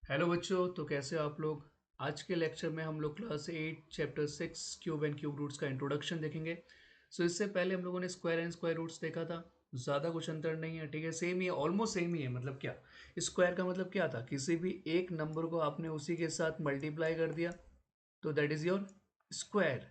Hello बच्चों, तो कैसे हो आप लोग। आज के लेक्चर में हम लोग class 8 chapter 6 cube and cube roots का इंट्रोडक्शन देखेंगे। सो इससे पहले हम लोगों ने स्क्वायर एंड स्क्वायर रूट्स देखा था। ज़्यादा कुछ अंतर नहीं है, ठीक है, सेम ही है, ऑलमोस्ट सेम ही है। मतलब क्या, स्क्वायर का मतलब क्या था, किसी भी एक नंबर को आपने उसी के साथ मल्टीप्लाई कर दिया तो that is your square,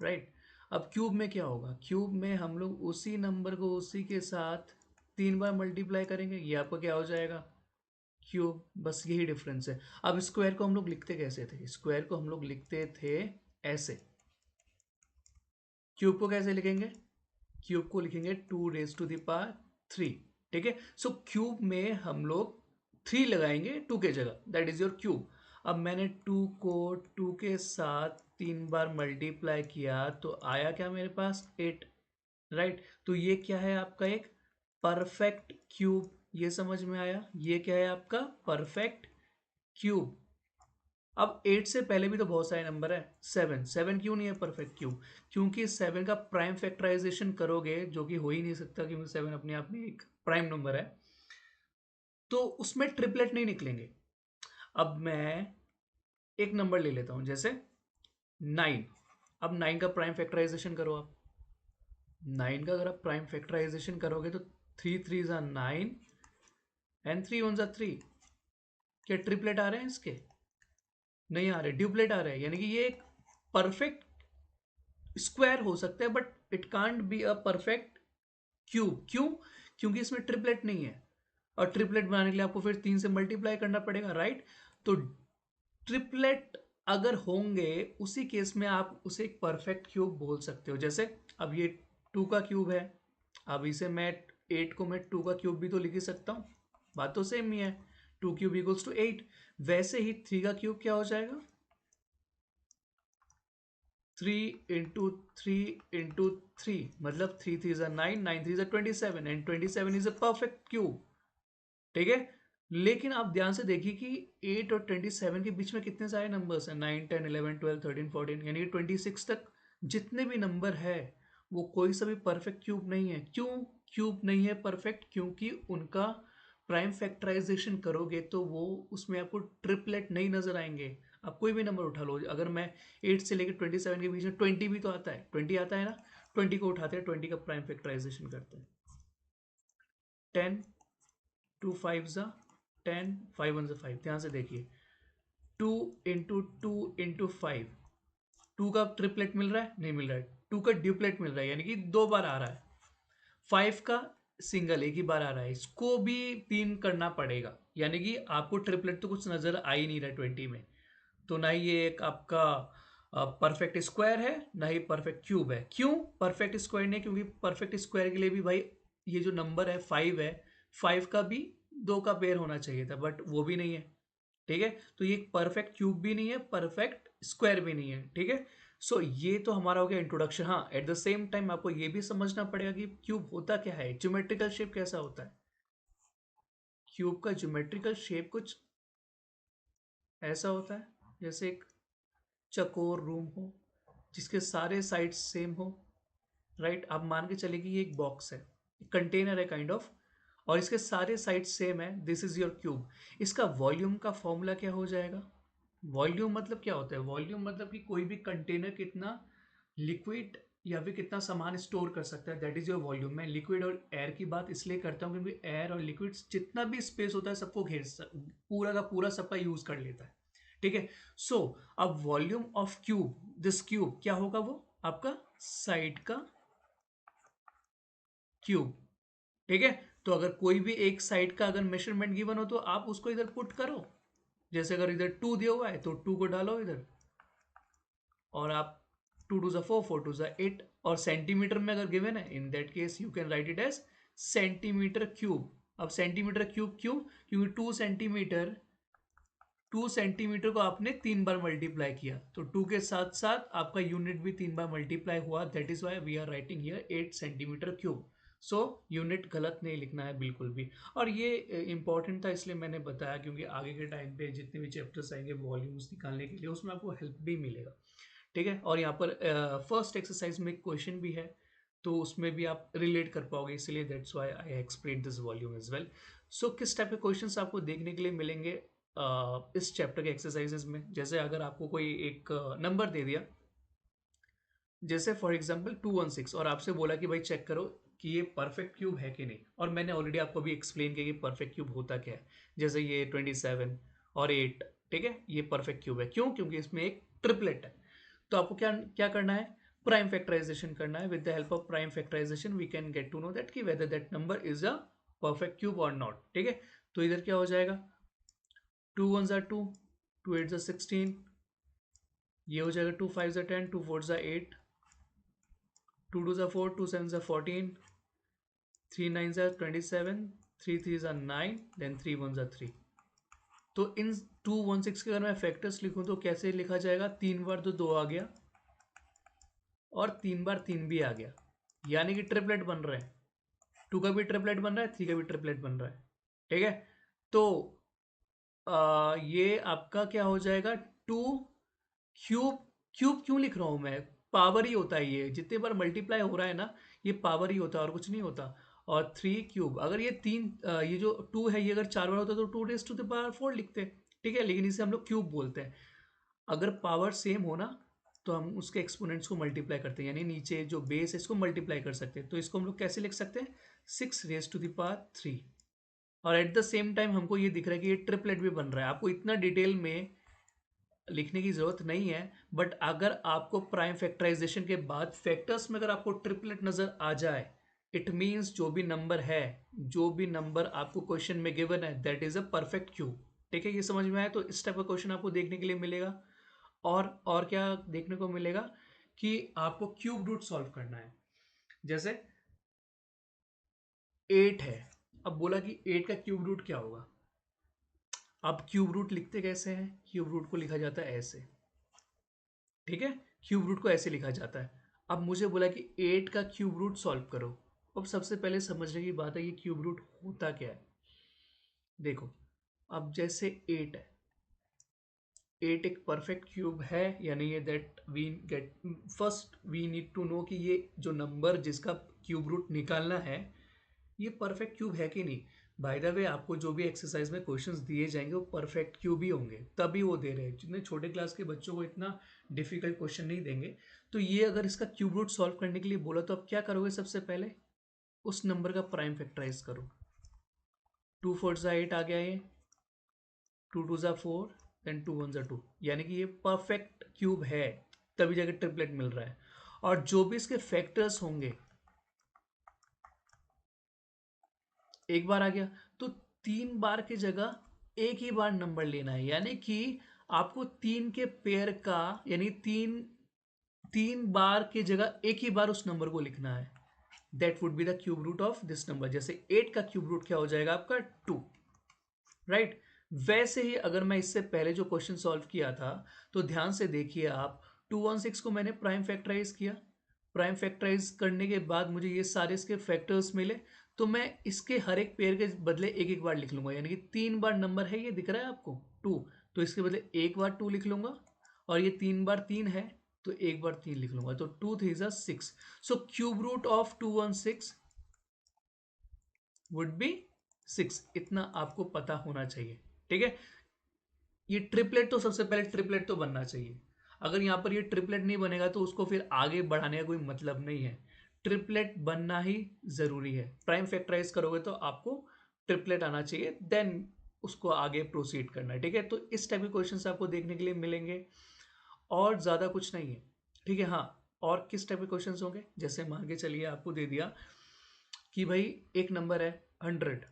right. अब क्यूब में क्या होगा, क्यूब में हम लोग उसी नंबर को उसी के साथ 3 बार मल्टीप्लाई करेंगे, ये आपका क्या हो जाएगा, क्यूब। बस यही डिफरेंस है। अब स्क्वायर को हम लोग लिखते कैसे थे, स्क्वायर को हम लोग लिखते थे ऐसे। क्यूब को कैसे लिखेंगे, क्यूब को लिखेंगे 2 raised to the power 3। ठीक है, सो क्यूब में हम लोग 3 लगाएंगे 2 के जगह, दैट इज योर क्यूब। अब मैंने 2 को 2 के साथ 3 बार मल्टीप्लाई किया तो आया क्या मेरे पास, 8, राइट। तो ये क्या है आपका एक परफेक्ट क्यूब, ये समझ में आया, ये क्या है आपका परफेक्ट क्यूब। अब 8 से पहले भी तो बहुत सारे नंबर है, 7, 7 क्यों नहीं है परफेक्ट क्यूब, क्योंकि 7 का प्राइम फैक्टराइजेशन करोगे जो कि हो ही नहीं सकता, क्योंकि 7 अपने आप में एक प्राइम नंबर है, तो उसमें ट्रिपलेट नहीं निकलेंगे। अब मैं एक नंबर ले लेता हूं, जैसे 9। अब 9 का प्राइम फैक्टराइजेशन करो आप, 9 का अगर आप प्राइम फैक्टराइजेशन करोगे तो 3 3 9 एंड 3 1 3। क्या ट्रिपलेट आ रहे हैं इसके, नहीं आ रहे, ड्यूपलेट आ रहे हैं, यानी कि ये एक परफेक्ट स्क्वायर हो सकता है but it can't be a perfect cube. क्यों, क्योंकि इसमें ट्रिपलेट नहीं है, और ट्रिपलेट बनाने के लिए आपको फिर 3 से मल्टीप्लाई करना पड़ेगा, राइट। तो ट्रिपलेट अगर होंगे उसी केस में आप उसे एक परफेक्ट क्यूब बोल सकते हो। जैसे अब ये 2 का क्यूब है, अब इसे मैं 8 को मैं 2 का क्यूब भी तो लिख ही सकता हूँ, बात तो सेम ही है, 2 क्यूब = 8। वैसे ही 3 का क्यूब क्या हो जाएगा, 3 × 3 × 3, मतलब 3 3 9, 9 3 27 and 27 is a perfect cube, ठीक है। लेकिन आप ध्यान से देखिए कि 8 और 27 के बीच में कितने सारे नंबर्स हैं, 9 10 11 12 13 14, यानी कि 26 तक जितने भी नंबर है वो कोई सा भी परफेक्ट क्यूब नहीं है। क्यों क्यूब नहीं है परफेक्ट, क्योंकि उनका प्राइम फैक्टराइजेशन करोगे तो वो उसमें आपको ट्रिपलेट नहीं नजर आएंगे। आप कोई भी नंबर उठा लो, अगर मैं 8 से लेकर 27 के बीच में 20 भी तो आता है, 20 आता है ना, 20 को उठाते हैं, 20 का प्राइम फैक्टराइजेशन करते हैं, 10 2 5 ज़ा 10, 5 1 ज़ा 5। ध्यान से देखिए, 2 × 2 × 5, 2 का ट्रिपलेट मिल रहा है, नहीं मिल रहा है, 2 का ड्यूपलेट मिल रहा है, यानी कि 2 बार आ रहा है। 5 का सिंगल एक ही बार आ रहा है, इसको भी 3 करना पड़ेगा, यानी कि आपको ट्रिपलेट तो कुछ नजर आ ही नहीं रहा 20 में। तो ना ही ये एक आपका परफेक्ट स्क्वायर है, ना ही परफेक्ट क्यूब है। क्यों परफेक्ट स्क्वायर नहीं, क्योंकि परफेक्ट स्क्वायर के लिए भी भाई ये जो नंबर है 5 है, 5 का भी 2 का पेयर होना चाहिए था, बट वो भी नहीं है, ठीक है। तो ये परफेक्ट क्यूब भी नहीं है, परफेक्ट स्क्वायर भी नहीं है, ठीक है। सो ये तो हमारा हो गया इंट्रोडक्शन। हाँ, एट द सेम टाइम आपको ये भी समझना पड़ेगा कि क्यूब होता क्या है, ज्योमेट्रिकल शेप कैसा होता है। क्यूब का ज्योमेट्रिकल शेप कुछ ऐसा होता है, जैसे एक चकोर रूम हो जिसके सारे साइड्स सेम हो, राइट। आप मान के चले कि ये एक बॉक्स है, कंटेनर है काइंड ऑफ, और इसके सारे साइड्स सेम है, दिस इज योर क्यूब। इसका वॉल्यूम का फॉर्मूला क्या हो जाएगा, वॉल्यूम मतलब क्या होता है, वॉल्यूम मतलब कि कोई भी कंटेनर कितना लिक्विड या फिर कितना सामान स्टोर कर सकता है, दैट इज योर वॉल्यूम। मैं लिक्विड और एयर की बात इसलिए करता हूँ क्योंकि एयर और लिक्विड जितना भी स्पेस होता है सबको पूरा का पूरा सबका यूज कर लेता है, ठीक है। सो अब volume of cube, this cube क्या होगा, वो आपका साइड का क्यूब, ठीक है। तो अगर कोई भी एक साइड का अगर मेजरमेंट गिवन हो तो आप उसको इधर पुट करो, जैसे अगर इधर 2 दिया हुआ है तो 2 को डालो इधर, और आप 2 2 ज़ा 4, 4 2 ज़ा 8, और सेंटीमीटर में अगर गिवन है in that case you can write it as centimetre cube. अब सेंटीमीटर क्यूब क्यों, क्योंकि 2 सेंटीमीटर को आपने 3 बार मल्टीप्लाई किया, तो 2 के साथ साथ आपका यूनिट भी 3 बार मल्टीप्लाई हुआ, that is why we are writing here 8 centimetre cube. So unit गलत नहीं लिखना है बिल्कुल भी। और ये इंपॉर्टेंट था इसलिए मैंने बताया, क्योंकि आगे के टाइम पे जितने भी चैप्टर्स आएंगे वॉल्यूम्स निकालने के लिए उसमें आपको हेल्प भी मिलेगा, ठीक है। और यहाँ पर फर्स्ट एक्सरसाइज में क्वेश्चन भी है, तो उसमें भी आप रिलेट कर पाओगे, इसलिए that's why I explain this volume as well. So किस टाइप के क्वेश्चंस आपको देखने के लिए मिलेंगे, इस चैप्टर के एक्सरसाइजेस में। जैसे अगर आपको कोई एक नंबर दे दिया, जैसे फॉर एग्जांपल 216, और आपसे बोला कि भाई चेक करो कि ये परफेक्ट क्यूब है कि नहीं, और मैंने ऑलरेडी आपको भी एक्सप्लेन किया कि परफेक्ट क्यूब होता क्या है। जैसे ये 27 और 8, ठीक है, ये परफेक्ट क्यूब है। क्यों? क्योंकि इसमें एक ट्रिपलेट है। तो आपको क्या क्या करना है? प्राइम फैक्टराइजेशन करना है। With the help of prime factorisation we can get to know that कि whether that number is a perfect cube और नॉट। ठीक है, तो इधर क्या हो जाएगा? 2 1 are 2, 2 8 are 16, ये हो जाएगा 2 5 are 10, 2 4 are 8, 2 2 are 4, 2 7 are 14, 3 9 are 27, 3 3 are 9, then 3 1 are 3। तो इन 216 के अगर मैं फैक्टर्स लिखूं तो कैसे लिखा जाएगा? 3 बार तो 2 आ गया और 3 बार 3 भी आ गया, यानी कि ट्रिपलेट बन रहे हैं। 2 का भी ट्रिपलेट बन रहा है, 3 का भी ट्रिपलेट बन रहा है। ठीक है, तो ये आपका क्या हो जाएगा? 2 क्यूब। क्यूब क्यों लिख रहा हूं मैं? पावर ही होता है, ये जितने बार मल्टीप्लाई हो रहा है ना, ये पावर ही होता है और कुछ नहीं होता। और 3 क्यूब, अगर ये ये जो 2 है, ये अगर 4 बार होता तो 2 रेज टू द पावर 4 लिखते। ठीक है, लेकिन इसे हम लोग क्यूब बोलते हैं। अगर पावर सेम हो ना, तो हम उसके एक्सपोनेंट्स को मल्टीप्लाई करते हैं, यानी नीचे जो बेस है इसको मल्टीप्लाई कर सकते हैं। तो इसको हम लोग कैसे लिख सकते हैं? 6 रेज टू द पावर 3। और एट द सेम टाइम हमको ये दिख रहा है कि ये ट्रिपलेट भी बन रहा है। आपको इतना डिटेल में लिखने की जरूरत नहीं है, बट अगर आपको प्राइम फैक्टराइजेशन के बाद फैक्टर्स में अगर आपको ट्रिपलेट नजर आ जाए, इट मींस जो भी नंबर है, जो भी नंबर आपको क्वेश्चन में गिवन है, that is a perfect cube. ठीक है, ये समझ में आया? तो इस टाइप का क्वेश्चन आपको देखने के लिए मिलेगा। और क्या देखने को मिलेगा कि आपको क्यूब रूट सॉल्व करना है। जैसे 8 है, अब बोला कि 8 का क्यूब रूट क्या होगा। अब क्यूब रूट लिखते कैसे हैं? क्यूब रूट को लिखा जाता है ऐसे। ठीक है, क्यूब रूट को ऐसे लिखा जाता है। अब मुझे बोला कि 8 का क्यूब रूट सॉल्व करो। अब सबसे पहले समझने की बात है कि क्यूब रूट होता क्या है। देखो, अब जैसे 8 है, 8 एक परफेक्ट क्यूब है, यानी ये that we get, first we need to know कि ये जो नंबर जिसका क्यूब रूट निकालना है, ये परफेक्ट क्यूब है कि नहीं। बाय द वे, आपको जो भी एक्सरसाइज में क्वेश्चंस दिए जाएंगे वो परफेक्ट क्यूब ही होंगे, तभी वो दे रहे हैं। जितने छोटे क्लास के बच्चों को इतना डिफिकल्ट क्वेश्चन नहीं देंगे। तो ये अगर इसका क्यूब रूट सॉल्व करने के लिए बोला तो आप क्या करोगे? सबसे पहले उस नंबर का प्राइम फैक्टराइज करो। 2 4 ज़ा 8 आ गया, ये 2 2 ज़ा 4, देन 2 1 ज़ा 2, यानी कि ये परफेक्ट क्यूब है, तभी जाके ट्रिपलेट मिल रहा है। और जो भी इसके फैक्टर्स होंगे, एक बार आ गया तो 3 बार की जगह एक ही बार नंबर लेना है, यानी कि आपको 3 के पेयर का, यानी 3 बार की जगह एक ही बार उस नंबर को लिखना है। That would be the cube root of this number. जैसे 8 का क्यूब रूट क्या हो जाएगा आपका? 2, राइट। वैसे ही अगर मैं इससे पहले जो क्वेश्चन सॉल्व किया था, तो ध्यान से देखिए आप, 216 को मैंने प्राइम फैक्टराइज किया। प्राइम फैक्टराइज करने के बाद मुझे ये सारे इसके फैक्टर्स मिले, तो मैं इसके हर एक पेयर के बदले एक एक बार लिख लूंगा, यानी कि 3 बार नंबर है, ये दिख रहा है आपको 2, तो इसके बदले एक बार 2 लिख लूंगा। और ये 3 बार 3 है, तो एक बार 3 लिख लूंगा, तो 2 3 ज़ा 6। So cube root of 216 would be 6। इतना आपको पता होना चाहिए। ठीक है, ये ट्रिपलेट तो सबसे पहले ट्रिपलेट तो बनना चाहिए। अगर यहाँ पर ये ट्रिपलेट नहीं बनेगा तो उसको फिर आगे बढ़ाने का कोई मतलब नहीं है। ट्रिपलेट बनना ही जरूरी है। प्राइम फैक्टराइज करोगे तो आपको ट्रिपलेट आना चाहिए, देन उसको आगे प्रोसीड करना है। ठीक है, तो इस टाइप के क्वेश्चंस आपको देखने के लिए मिलेंगे, और ज़्यादा कुछ नहीं है। ठीक है, हाँ, और किस टाइप के क्वेश्चंस होंगे? जैसे मान के चलिए आपको दे दिया कि भाई एक नंबर है 100,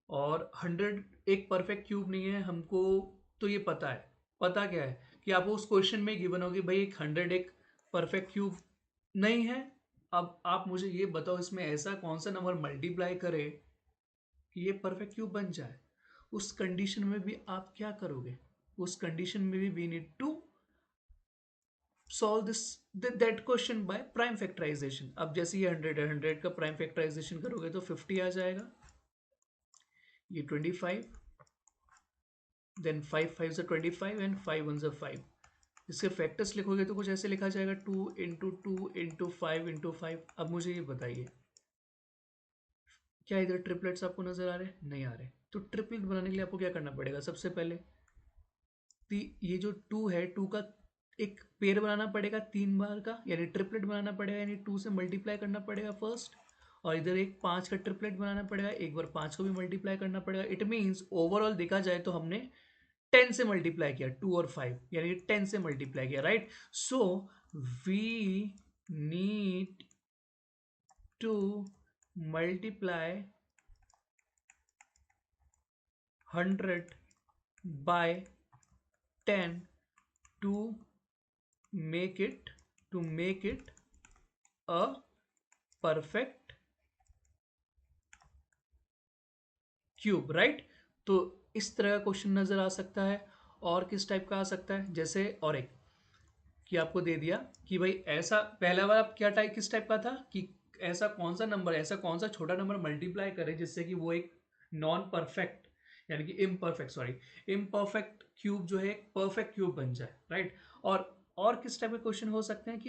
और 100 एक परफेक्ट क्यूब नहीं है हमको, तो ये पता है। पता क्या है? कि आपको उस क्वेश्चन में गिवन होगी भाई एक 100 एक परफेक्ट क्यूब नहीं है। अब आप मुझे ये बताओ, इसमें ऐसा कौन सा नंबर मल्टीप्लाई करे कि ये परफेक्ट क्यूब बन जाए। उस कंडीशन में भी आप क्या करोगे? उस कंडीशन में भी we need to solve this that question by prime factorisation. अब जैसे ये 100 है, 100 का प्राइम फैक्टराइजेशन करोगे तो 50 आ जाएगा, ये 25, देन 5 5 से 25 एंड 5 1 से 5। इसके फैक्टर्स लिखोगे तो कुछ ऐसे लिखा जाएगा 2 इंटू 2 इंटू 5 इंटू 5। अब मुझे ये बताइए, क्या इधर ट्रिपलेट्स आपको नजर आ रहे हैं? नहीं आ रहे। तो ट्रिपलेट बनाने के लिए आपको क्या करना पड़ेगा? सबसे पहले ये जो 2 है, 2 का एक पेयर बनाना पड़ेगा 3 बार का, यानी ट्रिपलेट बनाना पड़ेगा, यानी 2 से मल्टीप्लाई करना पड़ेगा फर्स्ट। और इधर एक 5 का ट्रिपलेट बनाना पड़ेगा, एक बार 5 को भी मल्टीप्लाई करना पड़ेगा। इट मीन्स ओवरऑल देखा जाए तो हमने 10 से मल्टीप्लाई किया, 2 और 5 यानी 10 से मल्टीप्लाई किया, right? So we need to multiply 100 by 10 to make it a perfect cube, right? तो इस तरह का क्वेश्चन नजर आ सकता है। और किस टाइप का आ सकता है? जैसे और एक कि आपको दे दिया कि भाई ऐसा, पहला वाला क्या टाइप, किस टाइप का था कि ऐसा कौन सा नंबर, ऐसा कौन सा छोटा नंबर मल्टीप्लाई करे जिससे कि वो एक नॉन परफेक्ट, यानी कि इम्परफेक्ट, सॉरी, इम्परफेक्ट क्यूब जो है एक परफेक्ट क्यूब बन जाए, राइट? और किस टाइप के क्वेश्चन हो सकते हैं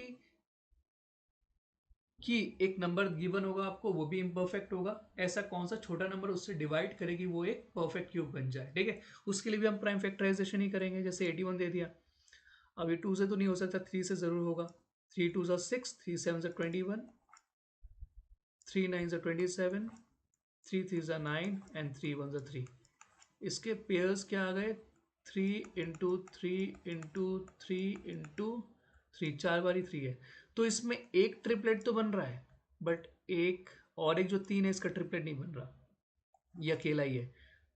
कि एक नंबर गिवन होगा आपको, वो भी इम्परफेक्ट होगा, ऐसा कौन सा छोटा नंबर उससे डिवाइड करेगी वो एक परफेक्ट क्यूब बन जाए, ठीक है? उसके लिए भी हम प्राइम फैक्टराइजेशन ही करेंगे। जैसे 81 दे दिया, अब ये 2 से तो नहीं हो सकता, 3 से जरूर होगा। 3 2 सा 6, 3 7 सा 21, 3 9 सा 27, 3 3 सा 9 एंड 3 1 सा 3। इसके पेयर्स क्या आ गए? 3 इंटू 3 चार बारी 3 है। तो इसमें एक ट्रिपलेट तो बन रहा है, बट एक और एक जो 3 है इसका ट्रिपलेट नहीं बन रहा, ये अकेला ही है।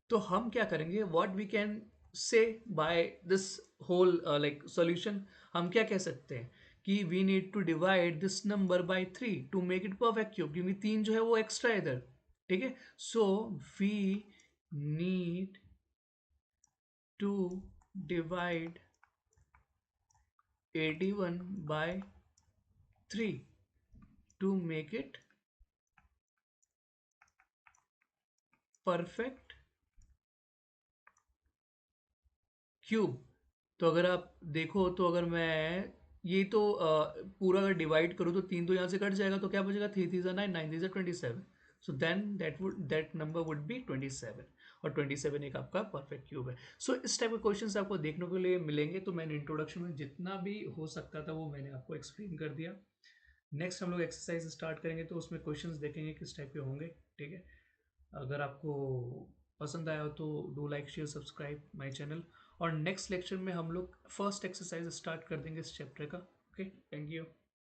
तो हम क्या करेंगे, what we can say by this whole like solution, हम क्या कह सकते हैं कि we need to divide this number by 3 to make it perfect cube, क्योंकि 3 जो है वो एक्स्ट्रा है इधर, ठीक है? So we need to divide 81 by 3 to make it perfect cube. तो अगर आप देखो तो अगर मैं ये तो पूरा अगर डिवाइड करूँ तो 3 तो यहाँ से कट जाएगा, तो क्या बचेगा? 3 3 9, 9 3 27। So then that number would be 27, और 27 एक आपका परफेक्ट क्यूब है। सो इस टाइप के क्वेश्चंस आपको देखने के लिए मिलेंगे। तो मैंने इंट्रोडक्शन में जितना भी हो सकता था वो मैंने आपको एक्सप्लेन कर दिया। नेक्स्ट हम लोग एक्सरसाइज स्टार्ट करेंगे तो उसमें क्वेश्चंस देखेंगे किस टाइप के होंगे, ठीक है? अगर आपको पसंद आया हो तो do like share subscribe my channel. और नेक्स्ट लेक्चर में हम लोग फर्स्ट एक्सरसाइज स्टार्ट कर देंगे इस चैप्टर का। Okay, thank you.